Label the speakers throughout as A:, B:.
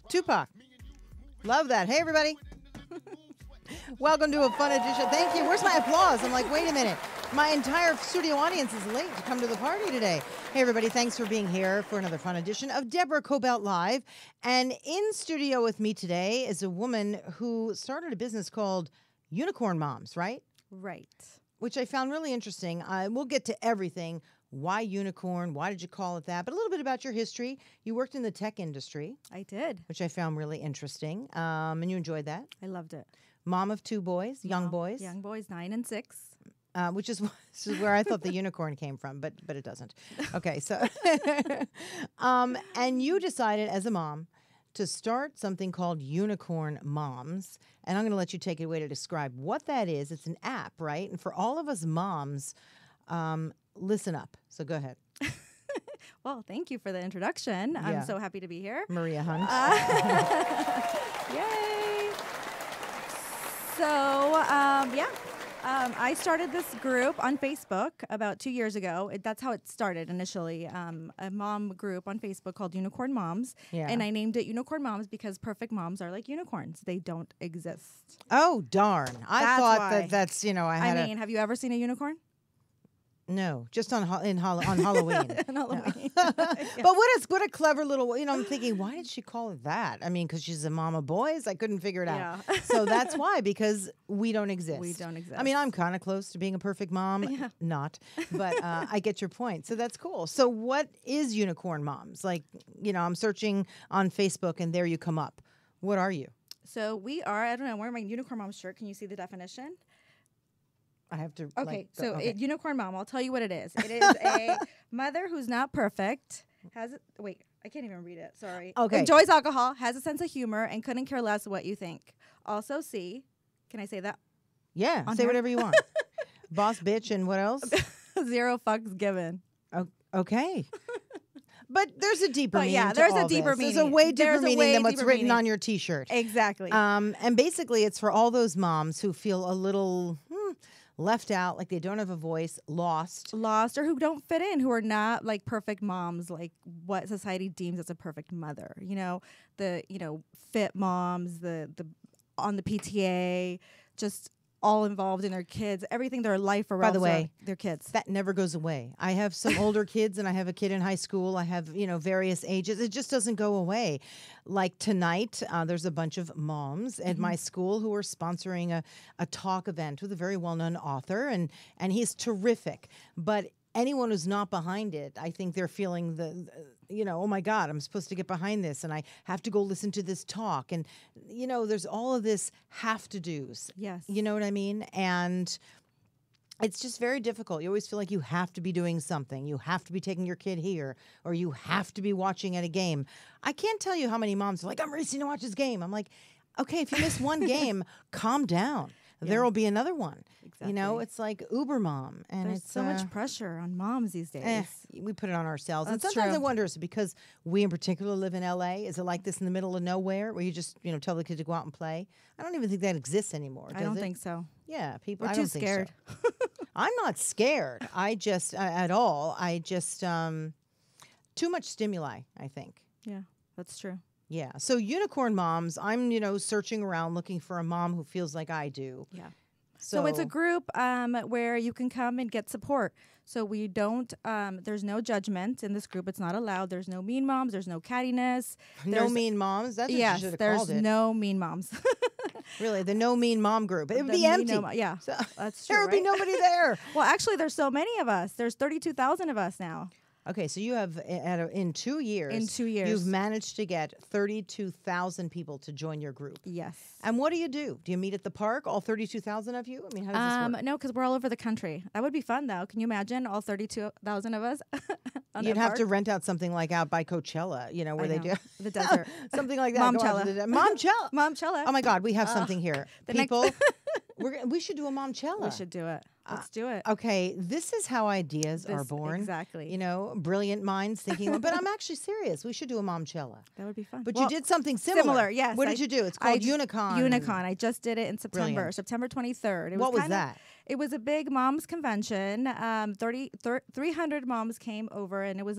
A: Tupac. Love that. Hey, everybody. Welcome to a fun edition. Thank you. Where's my applause? I'm like, wait a minute. My entire studio audience is late to come to the party today. Hey, everybody. Thanks for being here for another fun edition of Deborah Kobylt Live. And in studio with me today is a woman who started a business called Unicorn Moms, right?
B: Right.
A: Which I found really interesting. We'll get to everything. Why unicorn? Why did you call it that? But a little bit about your history. You worked in the tech industry.
B: I did.
A: Which I found really interesting. And you enjoyed that.
B: I loved it.
A: Mom of two boys, young boys.
B: Young boys, 9 and 6.
A: Which is where I thought the unicorn came from, but it doesn't. Okay, so and you decided as a mom to start something called Unicorn Moms, and I'm going to let you take it away to describe what that is. It's an app, right? And for all of us moms, listen up. So go ahead.
B: Well, thank you for the introduction.
A: Yeah.
B: I'm so happy to be here.
A: Maria Hunt.
B: Yay! So, I started this group on Facebook about 2 years ago. That's how it started initially, a mom group on Facebook called Unicorn Moms.
A: Yeah.
B: And I named it Unicorn Moms because perfect moms are like unicorns. They don't exist.
A: Oh, darn. I thought
B: why.
A: that's, I
B: mean, have you ever seen a unicorn?
A: No, just on Halloween.
B: On Halloween.
A: No. But what a clever little, I'm thinking, why did she call it that? I mean, because she's a mom of boys? I couldn't figure it out.
B: Yeah.
A: So that's why, because we don't exist.
B: We don't exist.
A: I mean, I'm kind of close to being a perfect mom.
B: Yeah.
A: Not. But I get your point. So that's cool. So what is Unicorn Moms? Like, I'm searching on Facebook and there you come up. What are you?
B: So we are, I don't know, I'm wearing my Unicorn Mom shirt. Can you see the definition?
A: I have to.
B: Okay, Unicorn Mom, I'll tell you what it is. It is a mother who's not perfect, wait, I can't even read it, sorry.
A: Okay.
B: Enjoys alcohol, has a sense of humor, and couldn't care less what you think. Also, can I say that?
A: Yeah, say whatever you want. Boss bitch and what else?
B: 0 fucks given.
A: Okay. But there's a deeper meaning.
B: Yeah, there's
A: to all
B: a deeper
A: this.
B: meaning.
A: There's a way deeper meaning than what's written
B: meaning.
A: on your T-shirt.
B: Exactly.
A: And basically, it's for all those moms who feel a little left out, like they don't have a voice, lost,
B: or who don't fit in, who are not like perfect moms, like what society deems as a perfect mother. The fit moms, the on the PTA, just all involved in their kids, everything, their life around.
A: By the way,
B: their kids.
A: That never goes away. I have some older kids and I have a kid in high school. I have, various ages. It just doesn't go away. Like tonight, there's a bunch of moms at my school who are sponsoring a talk event with a very well-known author, and he's terrific. But anyone who's not behind it, I think they're feeling oh my God, I'm supposed to get behind this and I have to go listen to this talk. And, there's all of this have to do's.
B: Yes.
A: You know what I mean? And it's just very difficult. You always feel like you have to be doing something. You have to be taking your kid here, or you have to be watching at a game. I can't tell you how many moms are like, I'm racing to watch this game. I'm like, okay, if you miss one game, calm down. Yeah. There will be another one. Exactly. It's like Uber mom. And
B: there's
A: it's
B: so much pressure on moms these days.
A: We put it on ourselves.
B: That's
A: and sometimes
B: true.
A: I wonder, is it because we in particular live in LA? Is it like this in the middle of nowhere where you just, tell the kid to go out and play? I don't even think that exists anymore.
B: I don't think so.
A: Yeah, people.
B: We're
A: I
B: too
A: don't think
B: scared.
A: So. I'm not scared. I just at all. I just too much stimuli, I think.
B: Yeah, that's true.
A: Yeah. So Unicorn Moms, I'm, searching around looking for a mom who feels like I do.
B: Yeah. So it's a group where you can come and get support. So we don't, there's no judgment in this group. It's not allowed. There's no mean moms. There's no cattiness.
A: No mean moms? That's what you should have called it.
B: There's no mean moms.
A: Really, the no mean mom group. It would be empty.
B: Yeah,
A: so
B: that's true.
A: There would be nobody there.
B: Well, actually, there's so many of us. There's 32,000 of us now.
A: Okay, so you have, in 2 years.
B: In 2 years.
A: You've managed to get 32,000 people to join your group.
B: Yes.
A: And what do you do? Do you meet at the park, all 32,000 of you? I mean, how does this work?
B: No, because we're all over the country. That would be fun, though. Can you imagine all 32,000 of us?
A: You'd have to rent out something like out by Coachella, where they do.
B: The desert.
A: Something like that.
B: Momchella.
A: Momchella.
B: Momchella.
A: Oh, my God, we have something here.
B: The
A: People, we should do a Momchella.
B: We should do it. Let's do it.
A: Okay, this is how ideas are born.
B: Exactly.
A: You know, brilliant minds thinking. But I'm actually serious. We should do a momcella.
B: That would be fun.
A: But
B: Well,
A: you did something similar.
B: yes.
A: What did you do? It's called Unicon.
B: Unicon. I just did it in September,
A: Brilliant.
B: September 23rd.
A: What was that?
B: It was a big moms convention. 300 moms came over, and it was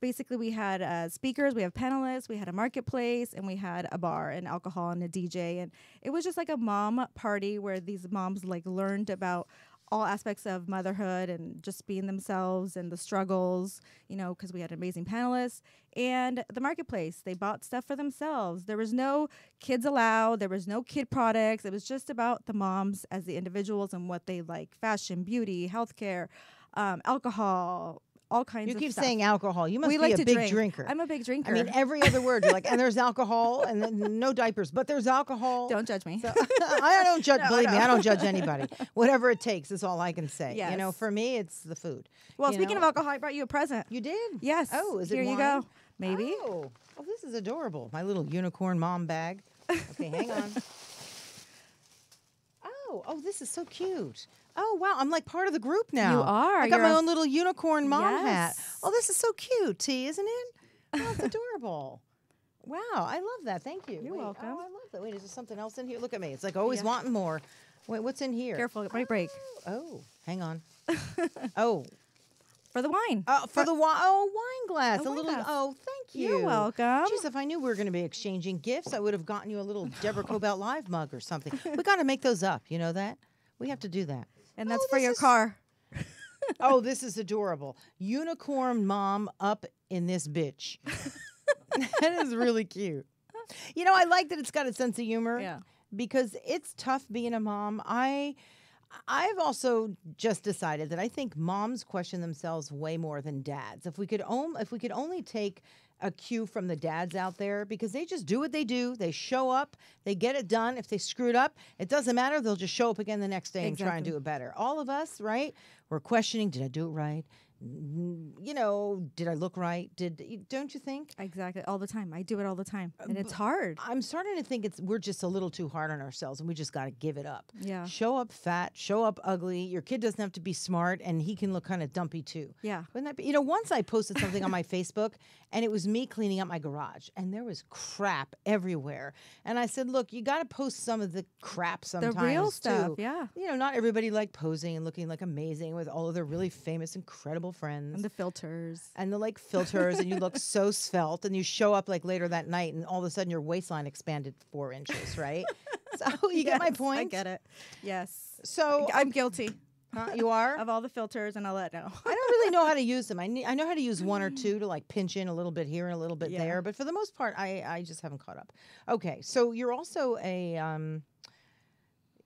B: basically we had speakers, we have panelists, we had a marketplace, and we had a bar and alcohol and a DJ. And it was just like a mom party where these moms like learned about all aspects of motherhood and just being themselves and the struggles, you know, because we had amazing panelists. And the marketplace, they bought stuff for themselves. There was no kids allowed. There was no kid products. It was just about the moms as the individuals and what they like: fashion, beauty, healthcare, alcohol, all kinds of stuff.
A: You keep saying alcohol. You must
B: We
A: be
B: like
A: a
B: to
A: big
B: drink.
A: drinker.
B: I'm a big drinker.
A: I mean, every other word, you're like, and there's alcohol, and then no diapers, but there's alcohol.
B: Don't judge me.
A: So, I don't judge.
B: No,
A: believe
B: no.
A: me, I don't judge anybody. Whatever it takes is all I can say. You know,
B: Yes.
A: for me, it's the food.
B: Well,
A: You
B: speaking
A: know?
B: of alcohol, I brought you a present.
A: You did?
B: Yes.
A: Oh, is it
B: Here you
A: wine?
B: go. Maybe.
A: Oh, this is adorable. My little unicorn mom bag. Okay, hang on. Oh, this is so cute. Oh, wow. I'm like part of the group now.
B: You are.
A: I got
B: You're
A: my
B: a-
A: own little unicorn mom hat.
B: Yes.
A: Oh, this is so cute, T, isn't it? Oh, it's adorable. Wow, I love that. Thank you.
B: You're welcome.
A: Oh, I love that. Wait, is there something else in here? Look at me. It's like always
B: Yeah.
A: wanting more. Wait, what's in here?
B: Careful, it might break.
A: Oh, hang on. Oh,
B: For the wine.
A: for the wine glass.
B: A wine
A: little.
B: glass.
A: Oh, thank you.
B: You're welcome.
A: Jeez, if I knew we were going to be exchanging gifts, I would have gotten you a little Deborah Kobylt Live mug or something. We got to make those up. You know that? We have to do that.
B: And that's
A: Oh,
B: for
A: this
B: your
A: is-
B: car.
A: Oh, this is adorable. Unicorn mom up in this bitch. That is really cute. You know, I like that it's got a sense of humor.
B: Yeah.
A: Because it's tough being a mom. I've also just decided that I think moms question themselves way more than dads. If we could only take a cue from the dads out there, because they just do what they do. They show up, they get it done. If they screw it up, it doesn't matter. They'll just show up again the next day and try and
B: Exactly.
A: do it better. All of us, right? We're questioning, did I do it right? You know, did I look right? Don't you think?
B: Exactly. All the time. I do it all the time. And it's hard.
A: I'm starting to think we're just a little too hard on ourselves, and we just got to give it up.
B: Yeah.
A: Show up fat, show up ugly. Your kid doesn't have to be smart, and he can look kind of dumpy too.
B: Yeah.
A: Wouldn't that be? You know, once I posted something on my Facebook, and it was me cleaning up my garage, and there was crap everywhere. And I said, look, you got to post some of the crap sometimes.
B: The real stuff.
A: too.
B: Yeah.
A: You know, not everybody like posing and looking like amazing with all of their really famous, incredible friends.
B: And the filters.
A: And the like filters, and you look so svelte, and you show up like later that night, and all of a sudden your waistline expanded 4 inches, right? So you get my
B: Yes,
A: point.
B: I get it. Yes.
A: So
B: I'm guilty
A: you are.
B: of all the filters and all that now.
A: I don't really know how to use them. I know how to use one or two to like pinch in a little bit here and a little bit
B: Yeah.
A: there, but for the most part, I just haven't caught up. Okay, so you're also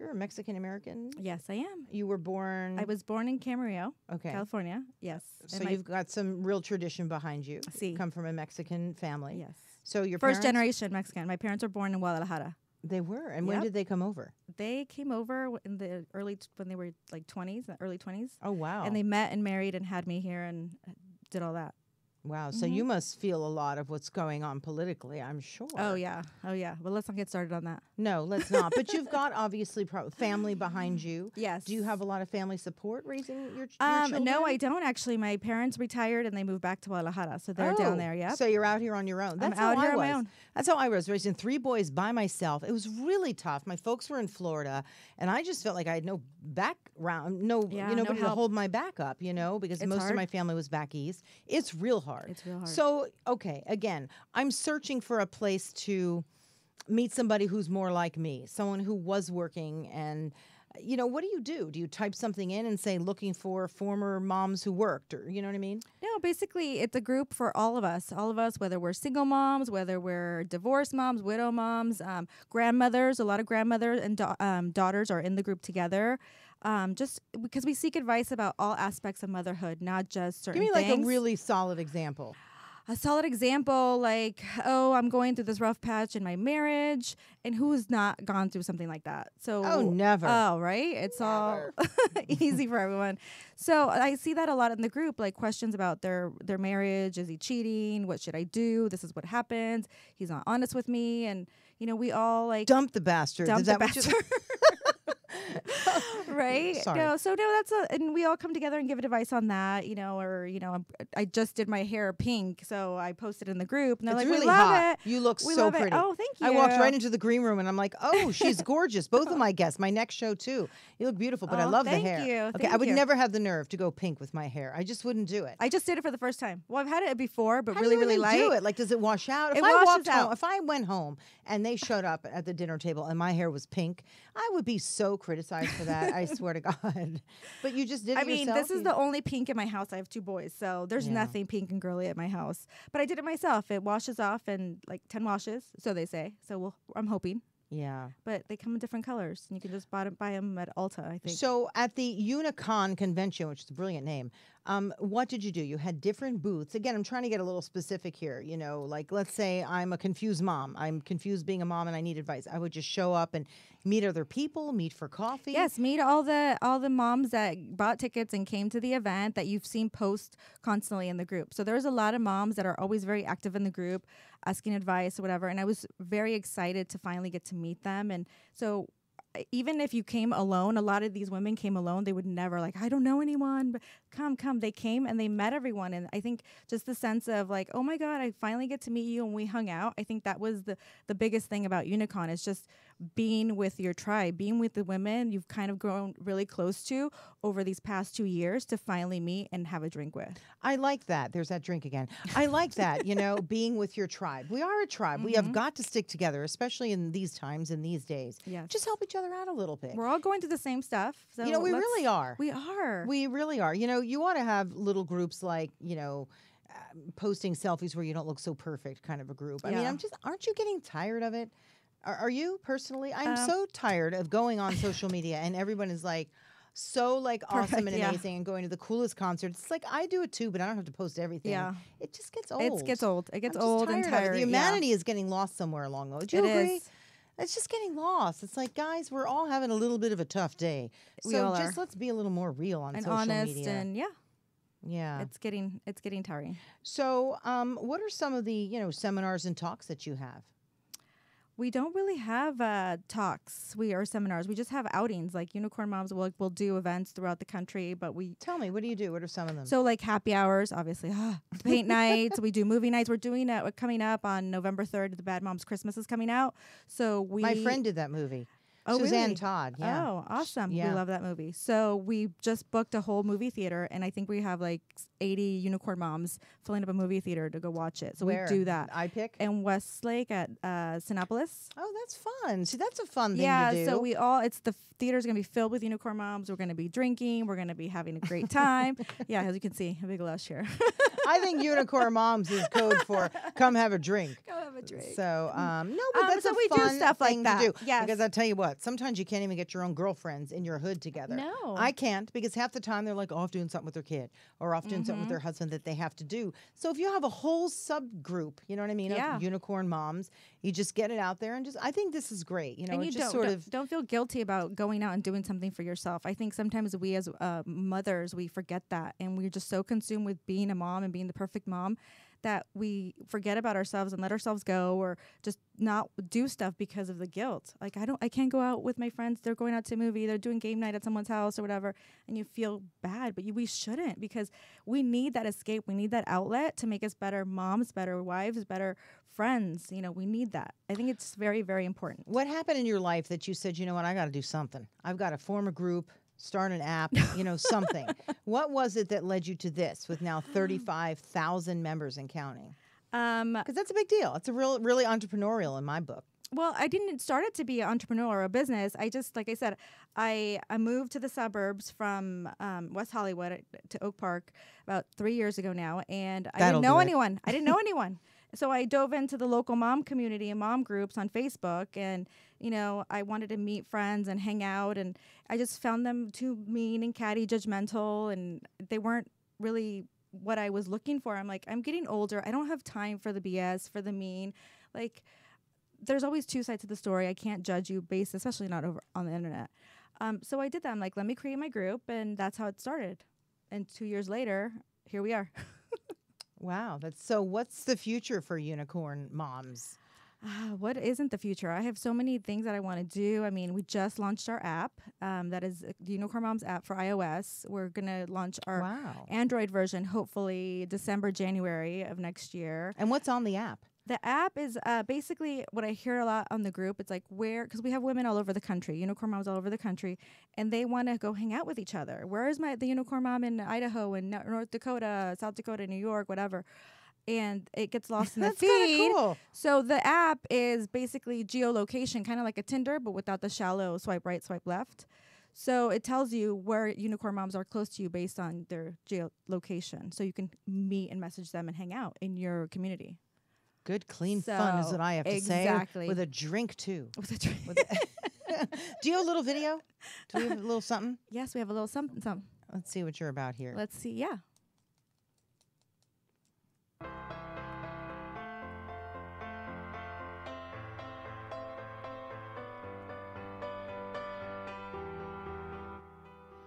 A: you're a Mexican American.
B: Yes, I am.
A: You were born.
B: I was born in Camarillo,
A: okay.
B: California. Yes.
A: So
B: And
A: you've got some real tradition behind you.
B: Sí.
A: Come from a Mexican family.
B: yes.
A: So your
B: First
A: parents,
B: generation Mexican. My parents were born in Guadalajara.
A: They were. And when
B: Yep.
A: did they come over?
B: They came over in the when they were like 20s, early 20s.
A: Oh wow.
B: And they met and married and had me here and did all that.
A: Wow. So you must feel a lot of what's going on politically, I'm sure.
B: Oh, yeah. Oh, yeah. Well, let's not get started on that.
A: No, let's not. But you've got obviously family behind you.
B: Yes.
A: Do you have a lot of family support raising your children?
B: No, I don't actually. My parents retired and they moved back to Guadalajara. So they're down there. Yeah.
A: So you're out here on your own. That's
B: out
A: how
B: here
A: I
B: on
A: was.
B: my own.
A: That's how I was, raising 3 boys by myself. It was really tough. My folks were in Florida, and I just felt like I had no background, nobody to
B: help.
A: hold my back up, because
B: It's
A: most
B: hard.
A: of my family was back east. It's real hard.
B: It's real hard.
A: So, okay, again, I'm searching for a place to meet somebody who's more like me, someone who was working and what do? Do you type something in and say looking for former moms who worked, or you know what I mean?
B: No, basically, it's a group for all of us, whether we're single moms, whether we're divorced moms, widow moms, grandmothers. A lot of grandmothers and daughters are in the group together. Just because we seek advice about all aspects of motherhood, not just certain
A: Give me like
B: things.
A: a really solid example.
B: A solid example, like, oh, I'm going through this rough patch in my marriage, and who's not gone through something like that? So,
A: Oh, never.
B: Oh, right? It's all easy for everyone. So I see that a lot in the group, like questions about their marriage. Is he cheating? What should I do? This is what happens. He's not honest with me. And, we all like
A: Dump the bastard.
B: dump
A: Is
B: the
A: that what you-
B: bastard. Right?
A: Sorry.
B: No, so no, and we all come together and give advice on that, or I just did my hair pink, so I posted in the group, and they're
A: It's
B: like,
A: really
B: "We love
A: hot.
B: it.
A: You look
B: We
A: so
B: love it."
A: pretty.
B: Oh, thank you.
A: I walked right into the green room and I'm like, oh, she's gorgeous. Both of my guests, my next show too. You look beautiful, but I
B: Oh,
A: love the
B: thank
A: hair.
B: you.
A: Okay, I
B: Thank
A: would
B: you.
A: never have the nerve to go pink with my hair. I just wouldn't do it.
B: I just did it for the first time. Well, I've had it before, but
A: How
B: really,
A: do you
B: really
A: even
B: light.
A: do it? Like, does it wash out?
B: It
A: If I
B: washes
A: walked home,
B: out.
A: if I went home and they showed up at the dinner table and my hair was pink, I would be so criticized for that. I swear to God. But you just did it
B: I mean,
A: yourself?
B: this is the only pink in my house. I have 2 boys, so there's
A: Yeah.
B: nothing pink and girly at my house. But I did it myself. It washes off in like 10 washes, so they say. So I'm hoping.
A: Yeah.
B: But they come in different colors, and you can just buy them at Ulta, I think.
A: So at the Unicon convention, which is a brilliant name, what did you do? You had different booths. Again, I'm trying to get a little specific here. Like let's say I'm a confused mom. I'm confused being a mom and I need advice. I would just show up and meet other people, meet for coffee.
B: Yes, meet all the moms that bought tickets and came to the event that you've seen post constantly in the group. So there's a lot of moms that are always very active in the group, asking advice or whatever. And I was very excited to finally get to meet them. And so even if you came alone, a lot of these women came alone. They would never I don't know anyone, but come. They came and they met everyone. And I think just the sense of like, oh my God, I finally get to meet you, and we hung out. I think that was the biggest thing about Unicon is just being with your tribe, being with the women you've kind of grown really close to over these past 2 years to finally meet and have a drink with.
A: I like that. There's that drink again. I like that, being with your tribe. We are a tribe. We have got to stick together, especially in these times and these days.
B: Yes.
A: Just help each other out a little bit.
B: We're all going through the same stuff. So
A: we really are.
B: We are.
A: We really are. You want to have little groups like, posting selfies where you don't look so perfect kind of a group. I mean,
B: Yeah.
A: aren't you getting tired of it? Are you personally? I'm so tired of going on social media and everyone is like, so awesome and
B: yeah.
A: amazing and going to the coolest concerts. It's like I do it too, but I don't have to post everything.
B: Yeah.
A: It just gets old.
B: It gets old. It gets
A: I'm just
B: old and
A: of it.
B: tired.
A: The humanity is getting lost somewhere along those. Do you
B: It
A: agree?
B: is.
A: It's just getting lost. It's like, guys, we're all having a little bit of a tough day.
B: We
A: So
B: all
A: just
B: are.
A: let's be a little more real on
B: And
A: social
B: honest
A: media.
B: and
A: Yeah.
B: it's getting tiring.
A: So, what are some of the seminars and talks that you have?
B: We don't really have talks. We are seminars. We just have outings. Like Unicorn Moms will do events throughout the country, but we
A: Tell me, what do you do? What are some of them?
B: so like happy hours, obviously. Paint nights. We do movie nights. We're doing we're coming up on November 3rd. The Bad Moms Christmas is coming out. So
A: My friend did that movie.
B: Oh,
A: Suzanne
B: really?
A: Todd. Yeah.
B: Oh, awesome.
A: Yeah.
B: We love that movie. So we just booked a whole movie theater, and I think we have 80 Unicorn Moms filling up a movie theater to go watch it. So
A: Where?
B: we do that.
A: I pick.
B: In Westlake at Sinopolis.
A: Oh, that's fun. See, that's a fun thing
B: Yeah,
A: to do.
B: so the theater's going to be filled with Unicorn Moms. We're going to be drinking. We're going to be having a great time. Yeah, as you can see, a big lush here.
A: I think Unicorn Moms is code for come have a drink.
B: Go have a drink.
A: So, no, but that's
B: so
A: a
B: we do
A: fun
B: stuff like
A: thing
B: that.
A: to do.
B: Yes.
A: Because I tell you what, sometimes you can't even get your own girlfriends in your hood together.
B: No.
A: I can't because half the time they're like off doing something with their kid or off doing something with their husband that they have to do. So if you have a whole subgroup, you know what I mean,
B: Yeah.
A: of Unicorn Moms, you just get it out there and I think this is great.
B: And you
A: it's just
B: don't feel guilty about going out and doing something for yourself. I think sometimes we as mothers, we forget that, and we're just so consumed with being a mom and being the perfect mom that we forget about ourselves and let ourselves go, or just not do stuff because of the guilt. Like I can't go out with my friends. They're going out to a movie. They're doing game night at someone's house or whatever, and you feel bad, but we shouldn't, because we need that escape. We need that outlet to make us better moms, better wives, better friends. We need that. I think it's very, very important.
A: What happened in your life that you said, you know what, I got to do something. I've got to form a group, start an app, something. What was it that led you to this with now 35,000 members and counting? Because that's a big deal. It's a really entrepreneurial in my book.
B: Well, I didn't start it to be an entrepreneur or a business. I just, like I said, I moved to the suburbs from West Hollywood to Oak Park about 3 years ago now, and I didn't know anyone. I didn't know anyone. So I dove into the local mom community and mom groups on Facebook, and I wanted to meet friends and hang out, and I just found them too mean and catty, judgmental, and they weren't really what I was looking for. I'm like, I'm getting older. I don't have time for the BS, for the mean. Like, there's always two sides to the story. I can't judge you based, especially not over on the internet. So I did that. I'm like, let me create my group, and that's how it started. And 2 years later, here we are.
A: Wow. So what's the future for Unicorn Moms?
B: What isn't the future? I have so many things that I want to do. I mean, we just launched our app. That is the Unicorn Moms app for iOS. We're going to launch our Android version, hopefully December, January of next year.
A: And what's on the app?
B: The app is basically what I hear a lot on the group. It's like because we have women all over the country, unicorn moms all over the country, and they want to go hang out with each other. Where is the unicorn mom in Idaho and North Dakota, South Dakota, New York, whatever? And it gets lost in the feed. Cool. So the app is basically geolocation, kind of like a Tinder, but without the shallow swipe right, swipe left. So it tells you where unicorn moms are close to you based on their geolocation. So you can meet and message them and hang out in your community.
A: Good, clean fun is what I have to say. With a drink, too.
B: With a drink.
A: Do you have a little video? Do we have a little something?
B: Yes, we have a little something.
A: Let's see what you're about here.
B: Let's see, yeah.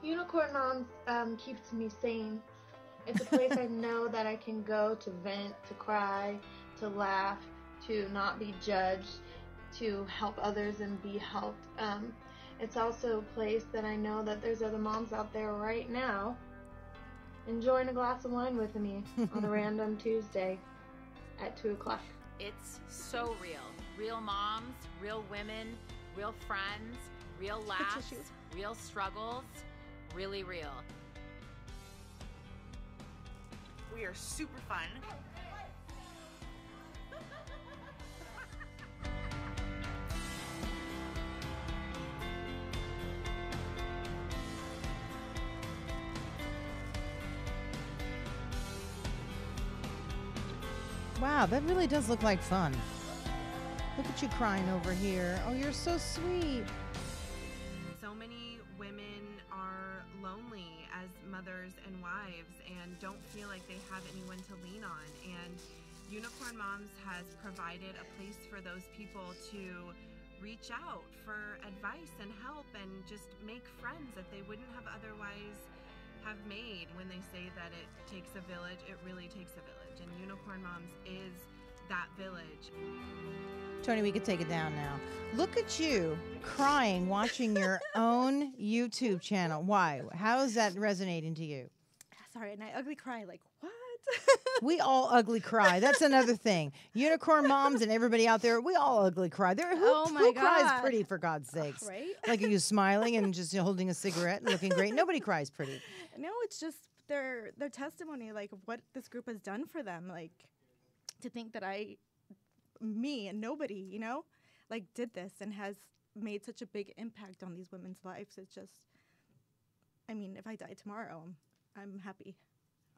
C: Unicorn Moms keeps me sane. It's a place I know that I can go to vent, to cry, to laugh, to not be judged, to help others and be helped. It's also a place that I know that there's other moms out there right now enjoying a glass of wine with me on a random Tuesday at 2 o'clock.
D: It's so real. Real moms, real women, real friends, real laughs, real struggles, really real.
E: We are super fun.
A: Wow, that really does look like fun. Look at you crying over here. Oh, you're so sweet.
E: So many women are lonely as mothers and wives and don't feel like they have anyone to lean on. And Unicorn Moms has provided a place for those people to reach out for advice and help and just make friends that they wouldn't have otherwise have made. When they say that it takes a village, it really takes a village. And Unicorn Moms is that village.
A: Tony, we could take it down now. Look at you crying, watching your own YouTube channel. Why? How is that resonating to you?
B: Sorry, and I ugly cry like, what?
A: We all ugly cry. That's another thing. Unicorn Moms and everybody out there, we all ugly cry. Who cries pretty, for God's sakes?
B: Right?
A: Like, are you smiling and just holding a cigarette and looking great? Nobody cries pretty.
B: No, it's just their testimony, like, of what this group has done for them. Like, to think that me and nobody, like, did this and has made such a big impact on these women's lives. It's just, I mean, if I die tomorrow, I'm happy.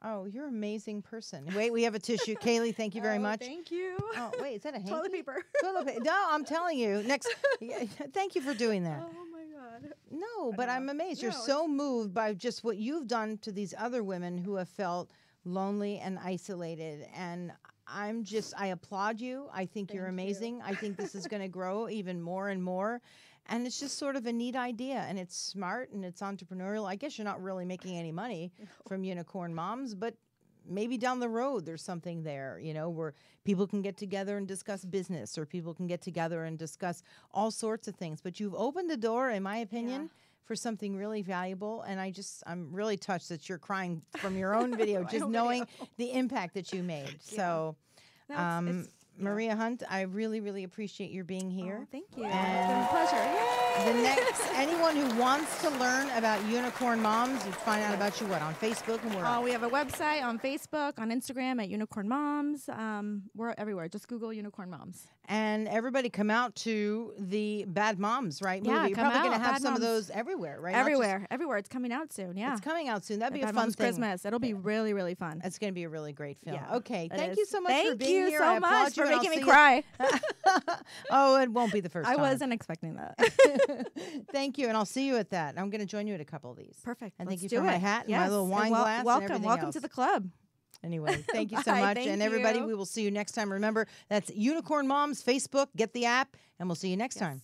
A: Oh, you're an amazing person. Wait, we have a tissue. Kaylee, thank you very much.
B: Thank you.
A: Oh, wait, is that a hanky?
B: Toilet paper.
A: Toilet paper. No, I'm telling you. Thank you for doing that.
B: Oh, my God.
A: No, but I'm amazed. You're so moved by just what you've done to these other women who have felt lonely and isolated. And I applaud you. I think you're amazing. I think this is going to grow even more and more. And it's just sort of a neat idea, and it's smart, and it's entrepreneurial. I guess you're not really making any money from Unicorn Moms, but maybe down the road there's something there, where people can get together and discuss business, or people can get together and discuss all sorts of things. But you've opened the door, in my opinion, for something really valuable, and I'm really touched that you're crying from your own video, just knowing the impact that you made. Yeah. So, it's Maria Hunt, I really, really appreciate your being here.
B: Oh, thank you.
A: And
B: it's been a pleasure.
A: Anyone who wants to learn about Unicorn Moms, you find out about you on Facebook and where?
B: We have a website on Facebook, on Instagram at Unicorn Moms. We're everywhere. Just Google Unicorn Moms.
A: And everybody come out to the Bad Moms, right?
B: Yeah,
A: movie. You're probably going to have
B: Bad
A: some
B: Moms.
A: of those everywhere, right?
B: Everywhere. It's coming out soon. Yeah,
A: it's coming out soon. That'd be a
B: Bad
A: fun
B: Moms
A: thing.
B: Christmas. It'll be really, really fun.
A: It's going to be a really great film.
B: Yeah,
A: okay, thank you so much for being
B: here.
A: Thank you so much
B: for making me cry.
A: Oh, it won't be the first time.
B: I wasn't expecting that.
A: Thank you, and I'll see you at that. I'm going to join you at a couple of these.
B: Perfect.
A: And
B: Let's
A: thank you for my hat and my little wine glass.
B: Welcome to the club.
A: Anyway, thank you so much. And everybody, we will see you next time. Remember, that's Unicorn Moms, Facebook. Get the app, and we'll see you next time.